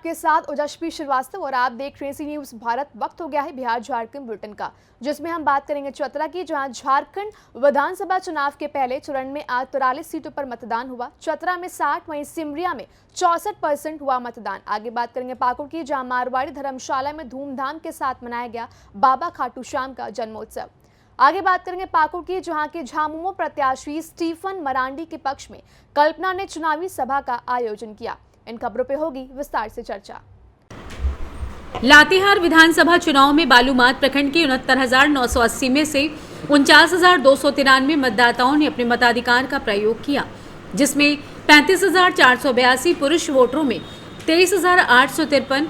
आपके साथ ओजस्वी श्रीवास्तव और आप देख रहे हैं सी न्यूज़ भारत। वक्त हो गया है बिहार झारखंड बुलेटिन का, जिसमें हम बात करेंगे चतरा की, जहां झारखंड विधानसभा चुनाव के पहले चरण में आज 43 सीटों पर मतदान हुआ। चतरा में 60, वहीं सिमरिया में 64% हुआ मतदान। आगे बात करेंगे पाकुड़ की, जहां मारवाड़ी धर्मशाला में धूमधाम के साथ मनाया गया बाबा खाटू श्याम का जन्मोत्सव। आगे बात करेंगे पाकुड़ की, जहां के झामुमो प्रत्याशी स्टीफन मरांडी के पक्ष में कल्पना ने चुनावी सभा का आयोजन किया। इन खबरों पे होगी विस्तार से चर्चा। लातेहार विधानसभा चुनाव में बालूमाथ प्रखंड के 69,980 में से 49,293 मतदाताओं ने अपने मताधिकार का प्रयोग किया, जिसमें 35,482 पुरुष वोटरों में 23,853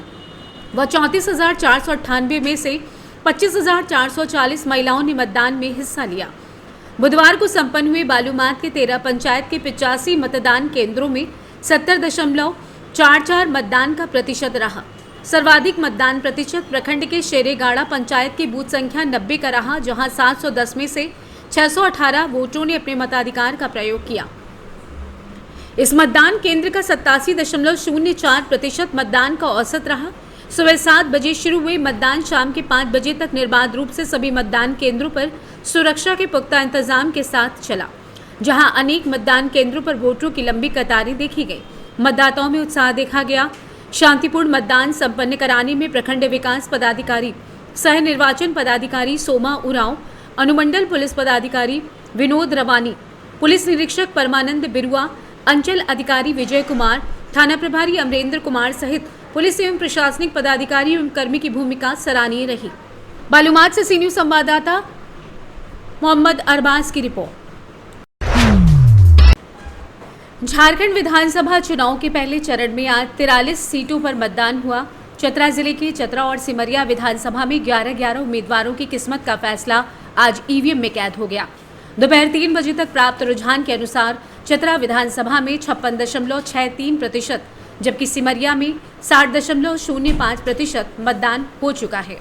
व 34,498 में से 25,440 महिलाओं ने मतदान में हिस्सा लिया। बुधवार को संपन्न हुए बालूमाथ के 13 पंचायत के 85 मतदान केंद्रों में 70.44 मतदान का प्रतिशत रहा। सर्वाधिक मतदान प्रतिशत प्रखंड के शेरेगाड़ा पंचायत की बूथ संख्या 90 का रहा, जहां 710 में से 618 वोटरों ने अपने मताधिकार का प्रयोग किया। इस मतदान केंद्र का 87.04% मतदान का औसत रहा। सुबह 7 बजे शुरू हुए मतदान शाम के 5 बजे तक निर्बाध रूप से सभी मतदान केंद्रों पर सुरक्षा के पुख्ता इंतजाम के साथ चला, जहां अनेक मतदान केंद्रों पर वोटरों की लंबी कतारें देखी गई। मतदाताओं में उत्साह देखा गया। शांतिपूर्ण मतदान संपन्न कराने में प्रखंड विकास पदाधिकारी, सह निर्वाचन पदाधिकारी सोमा उरांव, अनुमंडल पुलिस पदाधिकारी विनोद रवानी, पुलिस निरीक्षक परमानंद बिरुआ, अंचल अधिकारी विजय कुमार, थाना प्रभारी अमरेंद्र कुमार सहित पुलिस एवं प्रशासनिक पदाधिकारी एवं कर्मी की भूमिका सराहनीय रही। बालूमाथ से सी न्यूज़ संवाददाता मोहम्मद अरबाज की रिपोर्ट। झारखंड विधानसभा चुनाव के पहले चरण में आज 43 सीटों पर मतदान हुआ। चतरा जिले के चतरा और सिमरिया विधानसभा में 11 उम्मीदवारोरों की किस्मत का फैसला आज ईवीएम में कैद हो गया। दोपहर 3 बजे तक प्राप्त रुझान के अनुसार चतरा विधानसभा में 56.63%, जबकि सिमरिया में 60.05% मतदान हो चुका है।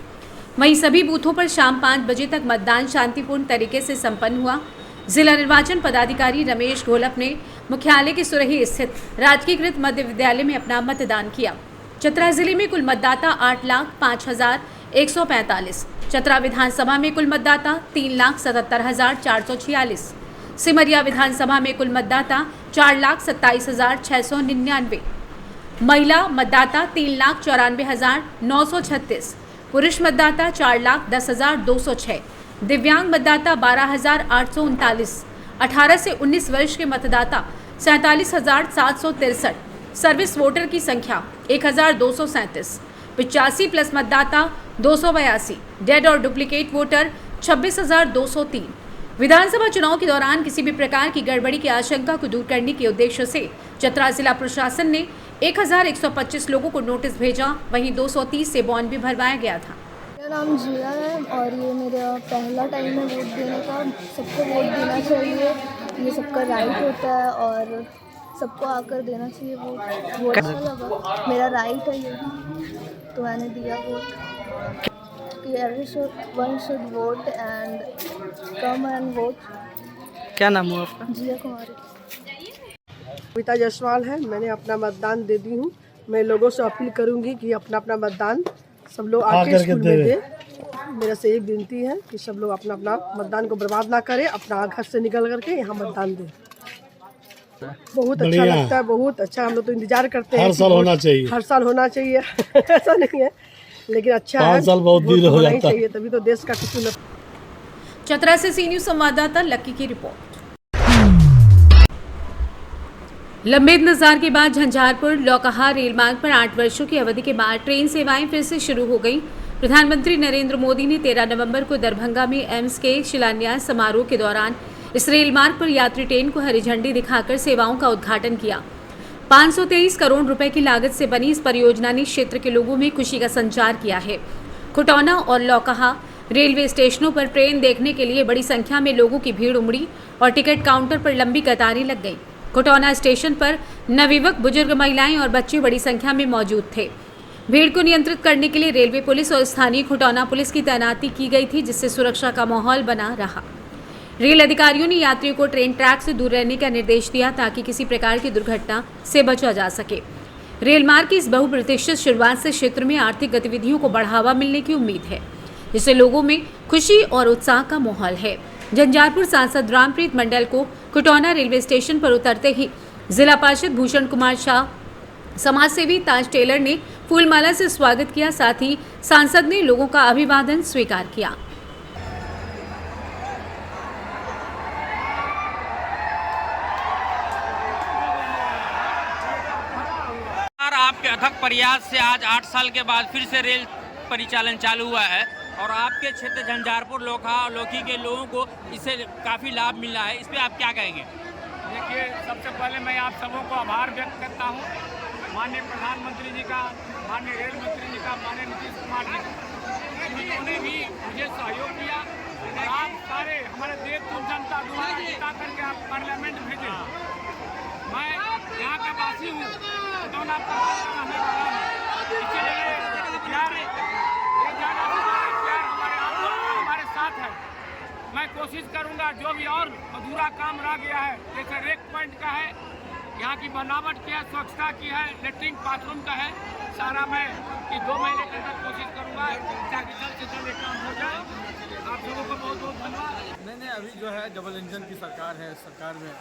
वहीं सभी बूथों पर शाम 5 बजे तक मतदान शांतिपूर्ण तरीके से संपन्न हुआ। जिला निर्वाचन पदाधिकारी रमेश घोलप ने मुख्यालय के सुरही स्थित राजकीयकृत मध्य विद्यालय में अपना मतदान किया। चतरा जिले में कुल मतदाता 8,05,145, चतरा विधानसभा में कुल मतदाता 3,77,446, सिमरिया विधानसभा में कुल मतदाता 4,27,699, महिला मतदाता 3,94,936, पुरुष मतदाता 4,10,206, दिव्यांग मतदाता 12,839, 18 से 19 वर्ष के मतदाता 47,763, सर्विस वोटर की संख्या 1,237, 85 प्लस मतदाता 282, डेड और डुप्लीकेट वोटर 26,203। विधानसभा चुनाव के दौरान किसी भी प्रकार की गड़बड़ी की आशंका को दूर करने के उद्देश्य से चतरा जिला प्रशासन ने 1,125 लोगों को नोटिस भेजा, वहीं 230 से बॉन्ड भी भरवाया गया था। मेरा नाम जिया है और ये मेरा पहला टाइम है वोट देने का। सबको वोट देना चाहिए, ये सबका राइट होता है और सबको आकर देना चाहिए वोट। वोट अच्छा लगा, मेरा राइट है ये, तो मैंने दिया vote. Everyone should vote and come and vote। क्या नाम हुआ आपका? जिया कुमारी। कविता जायसवाल है। मैंने अपना मतदान दे दी हूँ। मैं लोगों से अपील करूँगी कि अपना मतदान सब लोग आके स्कूल में दे। मेरा से एक विनती है कि सब लोग अपना मतदान को बर्बाद ना करें, अपना घर से निकल करके यहाँ मतदान दें। बहुत अच्छा लगता है, बहुत अच्छा। हम लोग तो इंतजार करते हैं, हर साल होना चाहिए, हर साल होना चाहिए ऐसा नहीं है, लेकिन अच्छा है। 5 साल बहुत देर हो जाता है, तभी तो देश का किसी। चतरा से सी न्यूज़ संवाददाता लक्की की रिपोर्ट। लंबे इंतजार के बाद झंझारपुर लौकहा रेल मार्ग पर 8 वर्षों की अवधि के बाद ट्रेन सेवाएं फिर से शुरू हो गई। प्रधानमंत्री नरेंद्र मोदी ने 13 नवंबर को दरभंगा में एम्स के शिलान्यास समारोह के दौरान इस रेल मार्ग पर यात्री ट्रेन को हरी झंडी दिखाकर सेवाओं का उद्घाटन किया। 523 करोड़ रुपए की लागत से बनी इस परियोजना ने क्षेत्र के लोगों में खुशी का संचार किया है। खुटौना और लौकहा रेलवे स्टेशनों पर ट्रेन देखने के लिए बड़ी संख्या में लोगों की भीड़ उमड़ी और टिकट काउंटर पर लंबी कतारें लग गईं। खुटौना स्टेशन पर नवयुवक, बुजुर्ग, महिलाएं और बच्चे बड़ी संख्या में मौजूद थे। भीड़ को नियंत्रित करने के लिए रेलवे पुलिस और स्थानीय खुटौना पुलिस की तैनाती की गई थी, जिससे सुरक्षा का माहौल बना रहा। रेल अधिकारियों ने यात्रियों को ट्रेन ट्रैक से दूर रहने का निर्देश दिया ताकि किसी प्रकार की दुर्घटना से बचा जा सके। रेल मार्ग की इस बहुप्रतीक्षित शुरुआत से क्षेत्र में आर्थिक गतिविधियों को बढ़ावा मिलने की उम्मीद है, जिससे लोगों में खुशी और उत्साह का माहौल है। झंझारपुर सांसद रामप्रीत मंडल को खुटौना रेलवे स्टेशन पर उतरते ही जिला पार्षद भूषण कुमार शाह, समाजसेवी ताज टेलर ने फूलमाला से स्वागत किया। साथ ही सांसद ने लोगों का अभिवादन स्वीकार किया। आपके अथक प्रयास से आज 8 साल के बाद फिर से रेल परिचालन चालू हुआ है और आपके क्षेत्र झंझारपुर लोखा और लोकी के लोगों को इससे काफ़ी लाभ मिला है। इस पर आप क्या कहेंगे? देखिए, सबसे पहले मैं आप सबों को आभार व्यक्त करता हूँ, माननीय प्रधानमंत्री जी का, माननीय रेल मंत्री जी का, माननीय नीतीश कुमार जी का, जिन्होंने भी मुझे सहयोग किया और आप सारे हमारे देश की जनता द्वारा जिता करके आप पार्लियामेंट भेजे। मैं यहाँ का वासी हूँ, खुटौना रहने वाला हूँ, इसलिए प्यार हमारे साथ है। मैं कोशिश करूंगा जो भी और अधूरा काम रह गया है, जैसे रेक पॉइंट का है, यहाँ की बनावट की है, स्वच्छता की है, लेटरिन बाथरूम का है, सारा मैं कि 2 महीने के अंदर कोशिश करूंगा ताकि जल्द से जल्द काम हो जाए। आप लोगों को बहुत बहुत धन्यवाद। मैंने अभी जो है डबल इंजन की सरकार है, सरकार में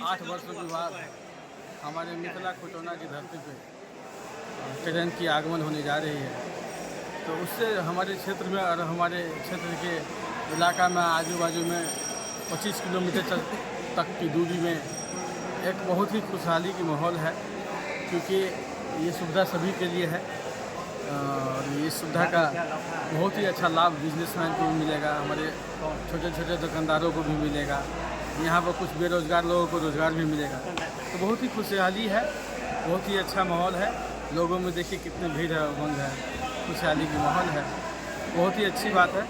8 वर्षों के बाद हमारे मिथिला खुटौना की धरती पे ट्रेन की आगमन होने जा रही है, तो उससे हमारे क्षेत्र में और हमारे क्षेत्र के इलाका में आजू बाजू में 25 किलोमीटर तक की दूरी में एक बहुत ही खुशहाली की माहौल है, क्योंकि ये सुविधा सभी के लिए है और ये सुविधा का बहुत ही अच्छा लाभ बिजनेसमैन को भी मिलेगा, हमारे छोटे छोटे दुकानदारों को भी मिलेगा, यहाँ पर कुछ बेरोजगार लोगों को रोज़गार भी मिलेगा। तो बहुत ही खुशहाली है, बहुत ही अच्छा माहौल है। लोगों में देखिए कितनी भीड़ है, उमंग है, खुशहाली की माहौल है, बहुत ही अच्छी बात है।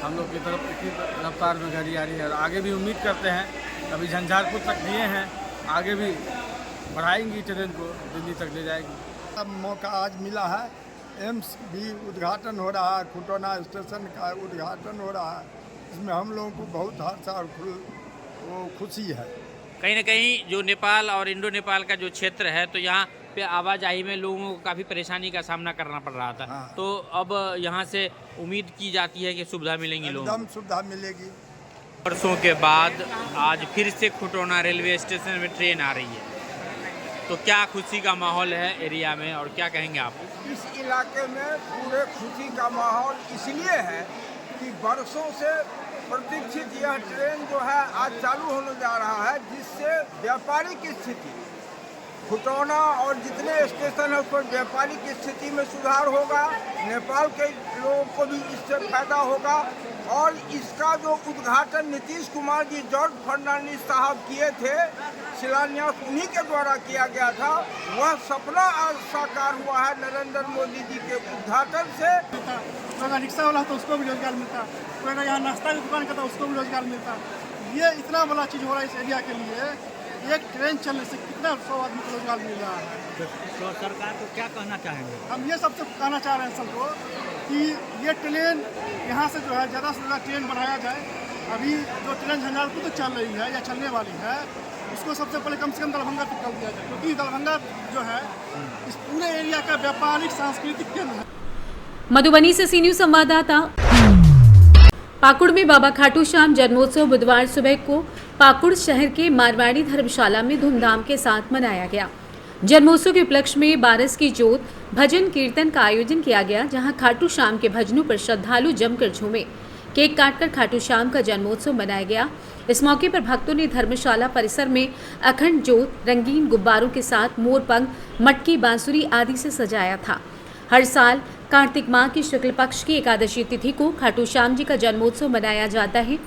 हम लोग की तरफ इतनी रफ्तार में गाड़ी आ रही है और आगे भी उम्मीद करते हैं, अभी झंझारपुर तक दिए हैं, आगे भी बढ़ाएंगी ट्रेन को, दिल्ली तक ले जाएगी। अब मौका आज मिला है, एम्स भी उद्घाटन हो रहा है, खुटौना स्टेशन का उद्घाटन हो रहा है, इसमें हम लोगों को बहुत हर्ष और खुशी है। कहीं ना कहीं जो नेपाल और इंडो नेपाल का जो क्षेत्र है, तो यहाँ पे आवाजाही में लोगों को काफ़ी परेशानी का सामना करना पड़ रहा था। हाँ। तो अब यहाँ से उम्मीद की जाती है कि सुविधा मिलेंगी लोगों को। एकदम सुविधा मिलेगी। वर्षों के बाद आज फिर से खुटौना रेलवे स्टेशन में ट्रेन आ रही है, तो क्या खुशी का माहौल है एरिया में और क्या कहेंगे आप? इस इलाके में पूरे खुशी का माहौल इसलिए है कि वर्षों से प्रतीक्षित यह ट्रेन जो है आज चालू होने जा रहा है, जिससे व्यापारिक स्थिति खुटौना और जितने स्टेशन है उस पर व्यापारिक स्थिति में सुधार होगा, नेपाल के लोगों को भी इससे फायदा होगा। और इसका जो उद्घाटन नीतीश कुमार जी, जॉर्ज फर्नांडिस साहब किए थे, शिलान्यास उन्हीं के द्वारा किया गया था, वह सपना आज साकार हुआ है नरेंद्र मोदी जी के उद्घाटन से। अगर रिक्शा वाला तो उसको भी रोजगार मिलता, कोई अगर यहाँ नाश्ता की दुकान करता उसको भी रोजगार मिलता। ये इतना बड़ा चीज़ हो रहा है इस एरिया के लिए, एक ट्रेन चलने से कितना 100 आदमी को रोजगार मिल रहा है। तो सरकार को क्या कहना चाहेंगे? हम ये सबसे कहना चाह रहे हैं सबको कि ये ट्रेन यहाँ से जो है ज़्यादा से ज़्यादा ट्रेन बनाया जाए। अभी जो ट्रेन झंझारपुर तक चल रही है या चलने वाली है, उसको सबसे पहले कम से कम दरभंगा तक कर दिया जाए, क्योंकि दरभंगा जो है इस पूरे एरिया का व्यापारिक सांस्कृतिक केंद्र है। मधुबनी से सी न्यूज़ संवाददाता। पाकुड़ में बाबा खाटू श्याम जन्मोत्सव बुधवार सुबह को पाकुड़ शहर के मारवाड़ी धर्मशाला में धूमधाम के साथ मनाया गया। जन्मोत्सव के उपलक्ष्य में 12 की जोत भजन कीर्तन का आयोजन किया गया, जहां खाटू श्याम के भजनों पर श्रद्धालु जमकर झूमे। केक काटकर खाटू श्याम का जन्मोत्सव मनाया गया। इस मौके पर भक्तों ने धर्मशाला परिसर में अखंड जोत, रंगीन गुब्बारों के साथ मोरपंख, मटकी, बांसुरी आदि से सजाया था। हर साल कार्तिक माह की शुक्ल पक्ष की एकादशी तिथि को खाटू श्याम जी का जन्मोत्सव मनाया जाता है।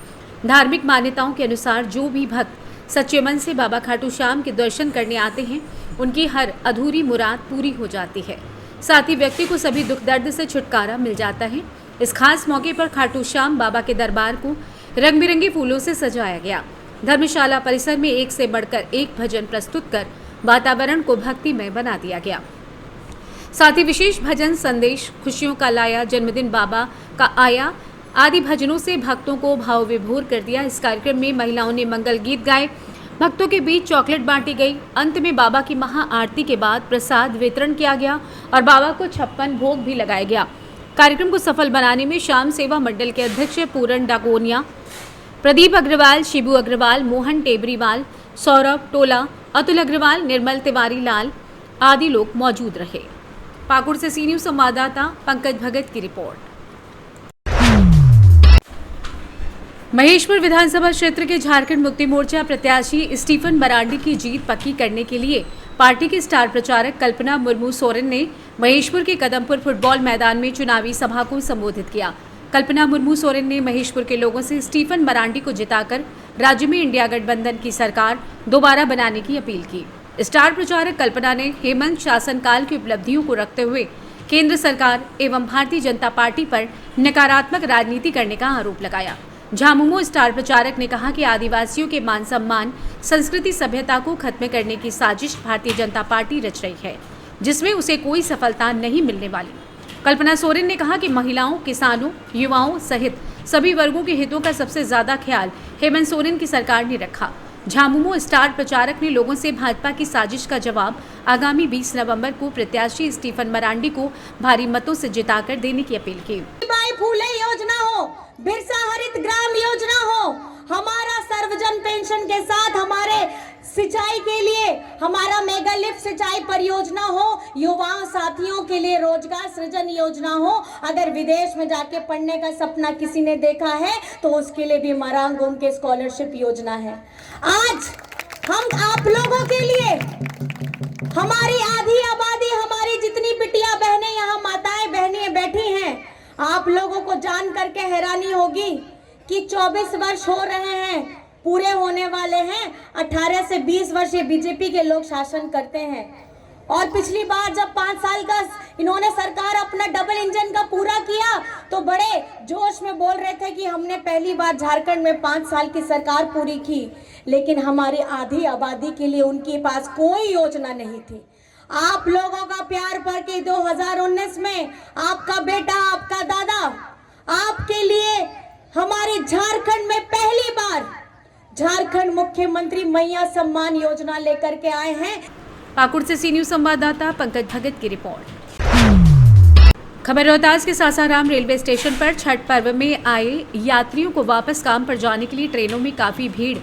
धार्मिक मान्यताओं के अनुसार जो भी भक्त सच्चे मन से बाबा खाटू श्याम के दर्शन करने आते हैं, उनकी हर अधूरी मुराद पूरी हो जाती है। साथ ही व्यक्ति को सभी दुख दर्द से छुटकारा मिल जाता है। इस खास मौके पर खाटू श्याम बाबा के दरबार को रंग बिरंगे फूलों से सजाया गया। धर्मशाला परिसर में एक से बढ़कर एक भजन प्रस्तुत कर वातावरण को भक्तिमय बना दिया गया। साथ ही विशेष भजन संदेश, खुशियों का लाया, जन्मदिन बाबा का आया आदि भजनों से भक्तों को भाव विभोर कर दिया। इस कार्यक्रम में महिलाओं ने मंगल गीत गाए, भक्तों के बीच चॉकलेट बांटी गई। अंत में बाबा की महाआरती के बाद प्रसाद वितरण किया गया और बाबा को 56 भोग भी लगाया गया। कार्यक्रम को सफल बनाने में श्याम सेवा मंडल के अध्यक्ष पूरन डाकोनिया, प्रदीप अग्रवाल, शिबू अग्रवाल, मोहन टेबरीवाल, सौरभ टोला, अतुल अग्रवाल, निर्मल तिवारी लाल आदि लोग मौजूद रहे। पाकुड़ से सी न्यूज संवाददाता पंकज भगत की रिपोर्ट। महेशपुर विधानसभा क्षेत्र के झारखंड मुक्ति मोर्चा प्रत्याशी स्टीफन मरांडी की जीत पक्की करने के लिए पार्टी की स्टार प्रचारक कल्पना मुर्मू सोरेन ने महेशपुर के कदमपुर फुटबॉल मैदान में चुनावी सभा को संबोधित किया। कल्पना मुर्मू सोरेन ने महेशपुर के लोगों से स्टीफन मरांडी को जिताकर राज्य में इंडिया गठबंधन की सरकार दोबारा बनाने की अपील की। स्टार प्रचारक कल्पना ने हेमंत शासनकाल की उपलब्धियों को रखते हुए केंद्र सरकार एवं भारतीय जनता पार्टी पर नकारात्मक राजनीति करने का आरोप लगाया। झामुमो स्टार प्रचारक ने कहा कि आदिवासियों के मान सम्मान, संस्कृति, सभ्यता को खत्म करने की साजिश भारतीय जनता पार्टी रच रही है, जिसमें उसे कोई सफलता नहीं मिलने वाली। कल्पना सोरेन ने कहा कि महिलाओं, किसानों, युवाओं सहित सभी वर्गों के हितों का सबसे ज्यादा ख्याल हेमंत सोरेन की सरकार ने रखा। झामुमो स्टार प्रचारक ने लोगों से भाजपा की साजिश का जवाब आगामी 20 नवंबर को प्रत्याशी स्टीफन मरांडी को भारी मतों से जिताकर देने की अपील की। फूले योजना हो, बिरसा हरित ग्राम योजना हो, हमारा सर्वजन पेंशन के साथ हमारे सिंचाई के लिए हमारा मेगा लिफ्ट सिंचाई परियोजना हो, युवा साथियों के लिए रोजगार सृजन योजना हो। अगर विदेश में जाके पढ़ने का सपना किसी ने देखा है तो उसके लिए भी मरांग होम के स्कॉलरशिप योजना है। आज हम आप लोगों के लिए, हमारी आधी आबादी, हमारी जितनी बिटिया बहनें यहाँ माताएं बहनें बैठी हैं, आप लोगों को जान करके हैरानी होगी कि 24 वर्ष हो रहे हैं, पूरे होने वाले हैं। 18 से 20 वर्ष ये बीजेपी के लोग शासन करते हैं और पिछली बार जब 5 साल का इन्होंने सरकार अपना डबल इंजन का पूरा किया तो बड़े जोश में बोल रहे थे कि हमने पहली बार झारखंड में 5 साल की सरकार पूरी की, लेकिन हमारी आधी आबादी के लिए उनके पास कोई योजना नहीं थी। आप लोगों का प्यार पर के 2019 में आपका बेटा, आपका दादा, आपके लिए हमारे झारखंड में पहली बार झारखंड मुख्यमंत्री मैया सम्मान योजना लेकर के आए हैं। पाकुड़ से सी न्यूज संवाददाता पंकज भगत की रिपोर्ट। खबर रोहतास के सासाराम रेलवे स्टेशन पर छठ पर्व में आए यात्रियों को वापस काम पर जाने के लिए ट्रेनों में काफी भीड़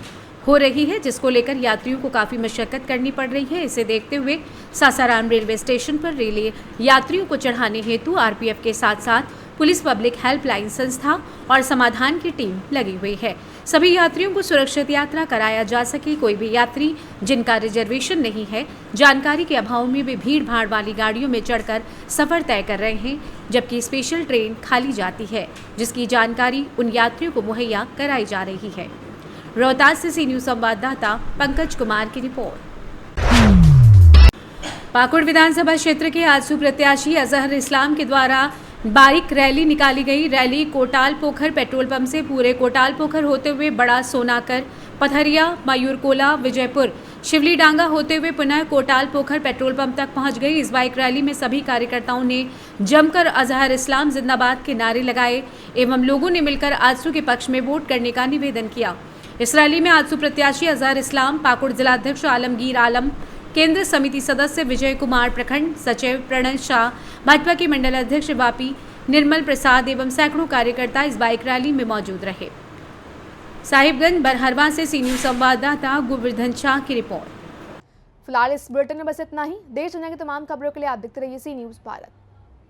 हो रही है, जिसको लेकर यात्रियों को काफी मशक्कत करनी पड़ रही है। इसे देखते हुए सासाराम रेलवे स्टेशन पर रेल यात्रियों को चढ़ाने हेतु आरपीएफ के साथ साथ पुलिस, पब्लिक हेल्पलाइन संस्था और समाधान की टीम लगी हुई है। सभी यात्रियों को सुरक्षित यात्रा कराया जा सके। कोई भी यात्री जिनका रिजर्वेशन नहीं है, जानकारी के अभाव में वे भीड़ भाड़ वाली गाड़ियों में चढ़कर सफर तय कर रहे हैं, जबकि स्पेशल ट्रेन खाली जाती है, जिसकी जानकारी उन यात्रियों को मुहैया कराई जा रही है। रोहतास से सी न्यूज संवाददाता पंकज कुमार की रिपोर्ट। पाकुड़ विधानसभा क्षेत्र के आजसू प्रत्याशी अजहर इस्लाम के द्वारा बाइक रैली निकाली गई। रैली कोटाल पोखर पेट्रोल पंप से पूरे कोटाल पोखर होते हुए बड़ा सोनाकर, पथरिया, मयूरकोला, विजयपुर, शिवली डांगा होते हुए पुनः कोटाल पोखर पेट्रोल पंप तक पहुंच गई। इस बाइक रैली में सभी कार्यकर्ताओं ने जमकर अजहर इस्लाम जिंदाबाद के नारे लगाए एवं लोगों ने मिलकर आजसू के पक्ष में वोट करने का निवेदन किया। इस रैली में आजसू प्रत्याशी अजहर इस्लाम, पाकुड़ जिलाध्यक्ष आलमगीर आलम, केंद्र समिति सदस्य विजय कुमार, प्रखंड सचिव प्रणय शाह, भाजपा के मंडल अध्यक्ष वापी निर्मल प्रसाद एवं सैकड़ों कार्यकर्ता इस बाइक रैली में मौजूद रहे। साहिबगंज बरहरवा से सी न्यूज संवाददाता गोवर्धन शाह की रिपोर्ट। फिलहाल इस बुलेटिन में बस इतना ही। देश दुनिया की तमाम खबरों के लिए आप देखते रहिए सी न्यूज भारत।